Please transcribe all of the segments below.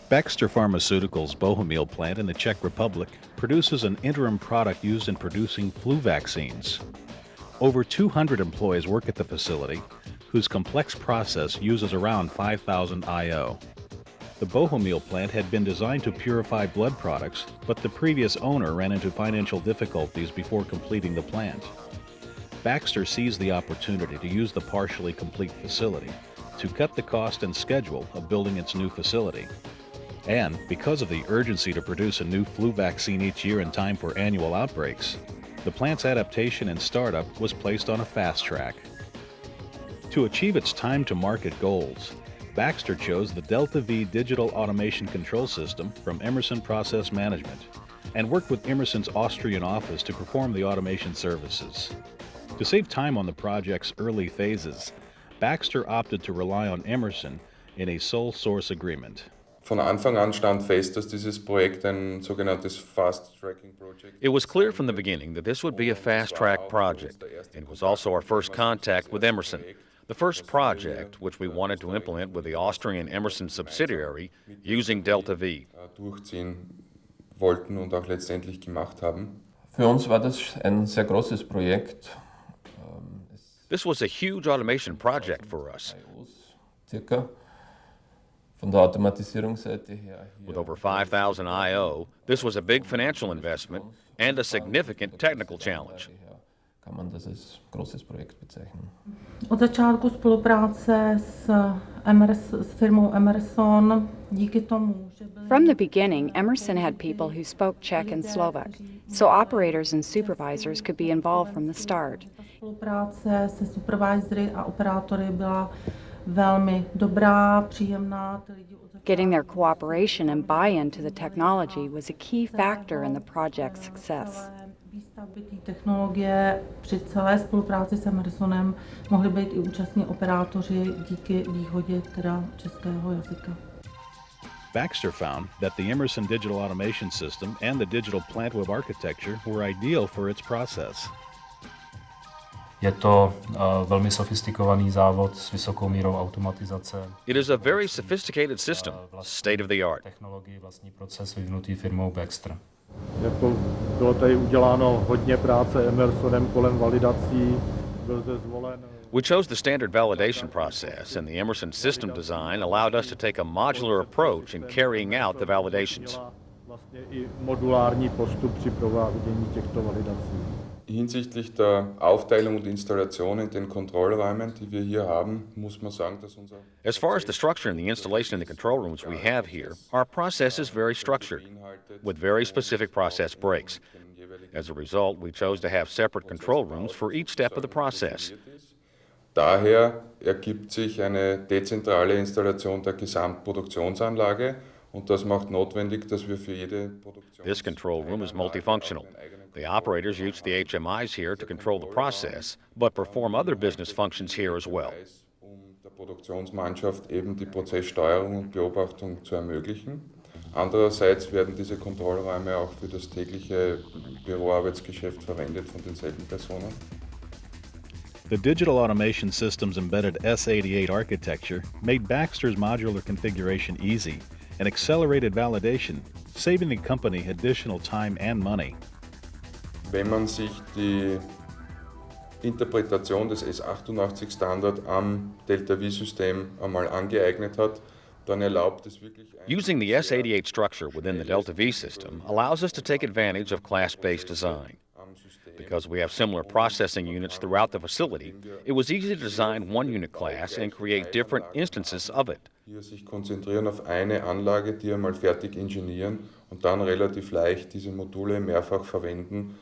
Baxter Pharmaceutical's Bohumil plant in the Czech Republic produces an interim product used in producing flu vaccines. Over 200 employees work at the facility, whose complex process uses around 5,000 IO. The Bohumil plant had been designed to purify blood products, but the previous owner ran into financial difficulties before completing the plant. Baxter seized the opportunity to use the partially complete facility to cut the cost and schedule of building its new facility. And because of the urgency to produce a new flu vaccine each year in time for annual outbreaks, the plant's adaptation and startup was placed on a fast track. To achieve its time-to-market goals, Baxter chose the Delta V digital automation control system from Emerson Process Management and worked with Emerson's Austrian office to perform the automation services. To save time on the project's early phases, Baxter opted to rely on Emerson in a sole source agreement. Von Anfang an stand fest, dass dieses Projekt ein sogenanntes Fast-Tracking-Projekt. It was clear from the beginning that this would be a fast-track project, and it was also our first contact with Emerson. The first project, which we wanted to implement with the Austrian Emerson subsidiary using Delta V. Durchziehen wollten und auch letztendlich gemacht haben. Für uns war das ein sehr großes Projekt. This was a huge automation project for us. Circa. Von der Automatisierungsseite her. With over 5,000 IO, this was a big financial investment and a significant technical challenge. Kann man das als großes Projekt bezeichnen. Od začátku spolupráce s firmou Emerson, díky tomu, že byli... From the beginning, Emerson had people who spoke Czech and Slovak, so operators and supervisors could be involved from the start. Spolupráce se supervisory a operátory byla velmi dobrá, příjemná. Getting their cooperation and buy-in to the technology was a key factor in the project's success. Výstavby té technologie při celé spolupráci s Emersonem mohli být i účastní operátoři díky výhodě teda českého jazyka. Baxter found that the Emerson digital automation system and the digital plant web architecture were ideal for its process. Je to velmi sofistikovaný závod s vysokou mírou automatizace. It is a very sophisticated system, state of the art. Technologii, vlastní proces vyvinutý firmou Baxter. Bylo tady uděláno hodně práce Emersonem kolem validací, byl zde zvolen. We chose the standard validation process, and the Emerson system design allowed us to take a modular approach in carrying out the validations. Vlastně i modulární postup při provádění těchto validací. Hinsichtlich der Aufteilung und Installation in den Kontrollräumen, die wir hier haben, muss man sagen, dass unser... As far as the structure and the installation in the control rooms we have here, our process is very structured, with very specific process breaks. As a result, we chose to have separate control rooms for each step of the process. Daher ergibt sich eine dezentrale Installation der Gesamtproduktionsanlage und das macht notwendig, dass wir für jede Produktion... This control room is multifunctional. The operators use the HMIs here to control the process, but perform other business functions here as well. Der Produktionsmannschaft eben die Prozesssteuerung und Beobachtung zu ermöglichen. Andererseits werden diese Kontrollräume auch für das tägliche Büroarbeitsgeschäft verwendet von denselben Personen. The digital automation system's embedded S88 architecture made Baxter's modular configuration easy and accelerated validation, saving the company additional time and money. Wenn man sich die Interpretation des S88-Standard am Delta-V-System einmal angeeignet hat, dann erlaubt es wirklich... Using the S88 structure within the Delta V system allows us to take advantage of class-based design. Because we have similar processing units throughout the facility, it was easy to design one unit class and create different instances of it. Hier sich konzentrieren auf eine Anlage, die einmal fertig ingenieren und dann relativ leicht diese Module mehrfach verwenden.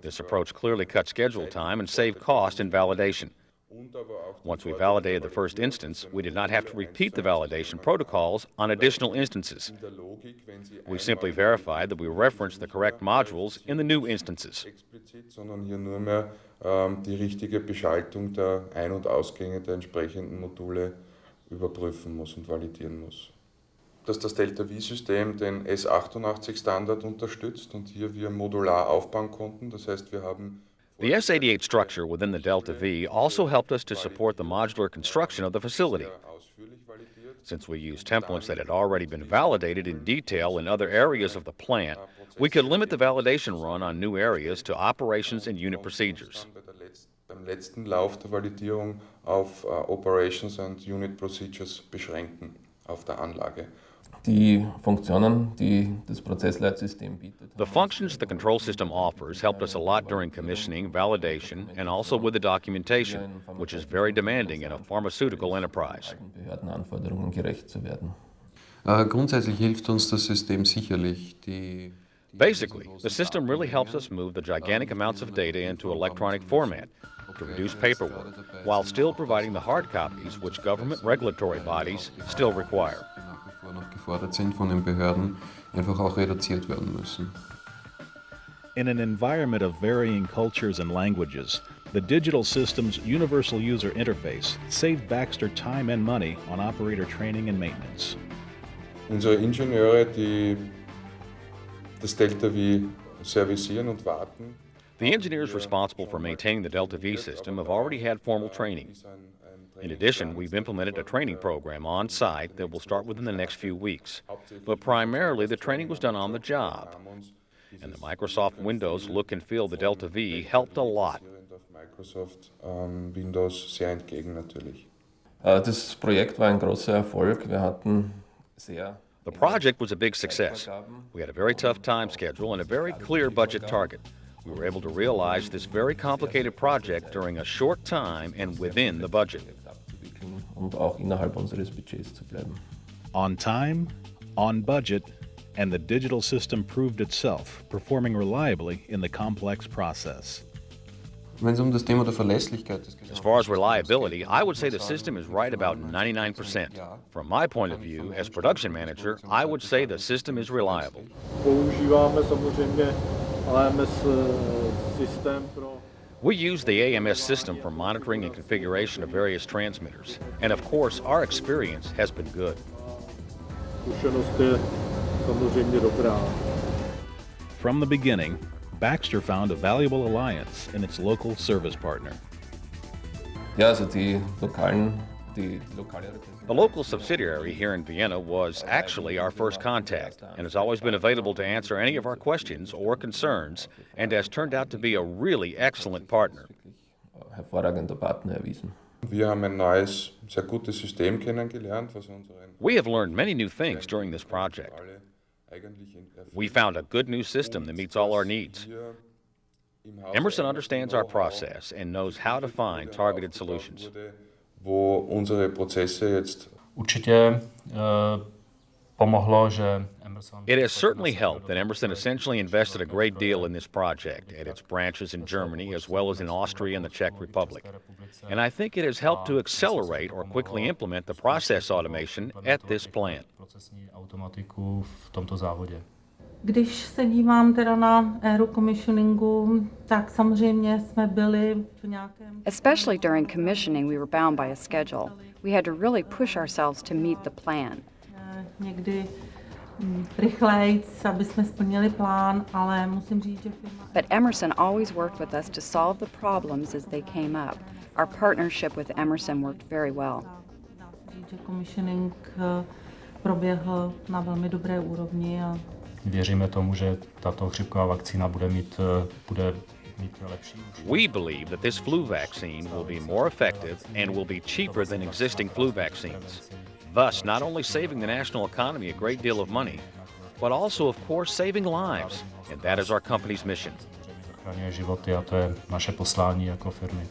This approach clearly cut schedule time and saved cost in validation. Once we validated the first instance, we did not have to repeat the validation protocols on additional instances. We simply verified that we referenced the correct modules in the new instances. Sondern hier nur mehr die richtige Beschaltung der Ein- und Ausgänge der entsprechenden Module überprüfen muss und validieren muss. Dass das Delta-V-System den S88-Standard unterstützt und hier wir modular aufbauen konnten. Das heißt, wir haben The S88 structure within the Delta V also helped us to support the modular construction of the facility. Since we used templates that had already been validated in detail in other areas of the plant, we could limit the validation run on new areas to operations and unit procedures. beim letzten Lauf der Validierung auf Operations and Unit Procedures beschränken auf der Anlage. Die Funktionen, die das Prozessleitsystem bietet. The functions the control system offers helped us a lot during commissioning, validation, and also with the documentation, which is very demanding in a pharmaceutical enterprise. Behördenanforderungen gerecht zu werden. Grundsätzlich hilft uns das System sicherlich. Basically, the system really helps us move the gigantic amounts of data into electronic format to reduce paperwork, while still providing the hard copies which government regulatory bodies still require. Noch gefordert sind von den Behörden, einfach auch reduziert werden müssen. In an environment of varying cultures and languages, the digital system's universal user interface saved Baxter time and money on operator training and maintenance. Unsere Ingenieure, die das Delta V servicieren und warten. The engineers responsible for maintaining the Delta V system have already had formal training. In addition, we've implemented a training program on site that will start within the next few weeks. But primarily, the training was done on the job. And the Microsoft Windows look and feel of the Delta V helped a lot. Microsoft Windows sehr entgegen natürlich. Das Projekt war ein großer Erfolg. Wir hatten sehr The project was a big success. We had a very tough time schedule and a very clear budget target. We were able to realize this very complicated project during a short time and within the budget. Und auch innerhalb unseres Budgets zu bleiben. On time, on budget, and the digital system proved itself, performing reliably in the complex process. Wenn es das Thema der Verlässlichkeit des As far as reliability, I would say the system is right about 99%. From my point of view, as production manager, I would say the system is reliable. Používáme samozřejmě AMS systém pro We use the AMS system for monitoring and configuration of various transmitters. And of course, our experience has been good. zkušenost je samozřejmě dobrá. From the beginning, Baxter found a valuable alliance in its local service partner. Ja, also die lokale The local subsidiary here in Vienna was actually our first contact and has always been available to answer any of our questions or concerns and has turned out to be a really excellent partner. hervorragender Partner erwiesen. Wir haben ein neues, sehr gutes System kennengelernt, was unseren We have learned many new things during this project. We found a good new system that meets all our needs. Emerson understands our process and knows how to find targeted solutions. Wo unsere Prozesse jetzt Určitě pomohlo, že Emerson... It has certainly helped that Emerson essentially invested a great deal in this project at its branches in Germany as well as in Austria and the Czech Republic. And I think it has helped to accelerate or quickly implement the process automation at this plant. Procesní automatiku v tomto závodě. Když se dívám teda na éru commissioningu, tak samozřejmě jsme byli v nějakém... Especially during commissioning, we were bound by a schedule. We had to really push ourselves to meet the plan. Někdy rychlejc, aby jsme splnili plán, ale musím říct, že firma... But Emerson always worked with us to solve the problems as they came up. Our partnership with Emerson worked very well. Dá se říct, že commissioning proběhl na velmi dobré úrovni a Věříme tomu, že tato chřipková vakcína bude mít lepší. We believe that this flu vaccine will be more effective and will be cheaper than existing flu vaccines, thus not only saving the national economy a great deal of money, but also, of course, saving lives, and that is our company's mission. Zachraňuje životy a to je naše poslání jako firmy.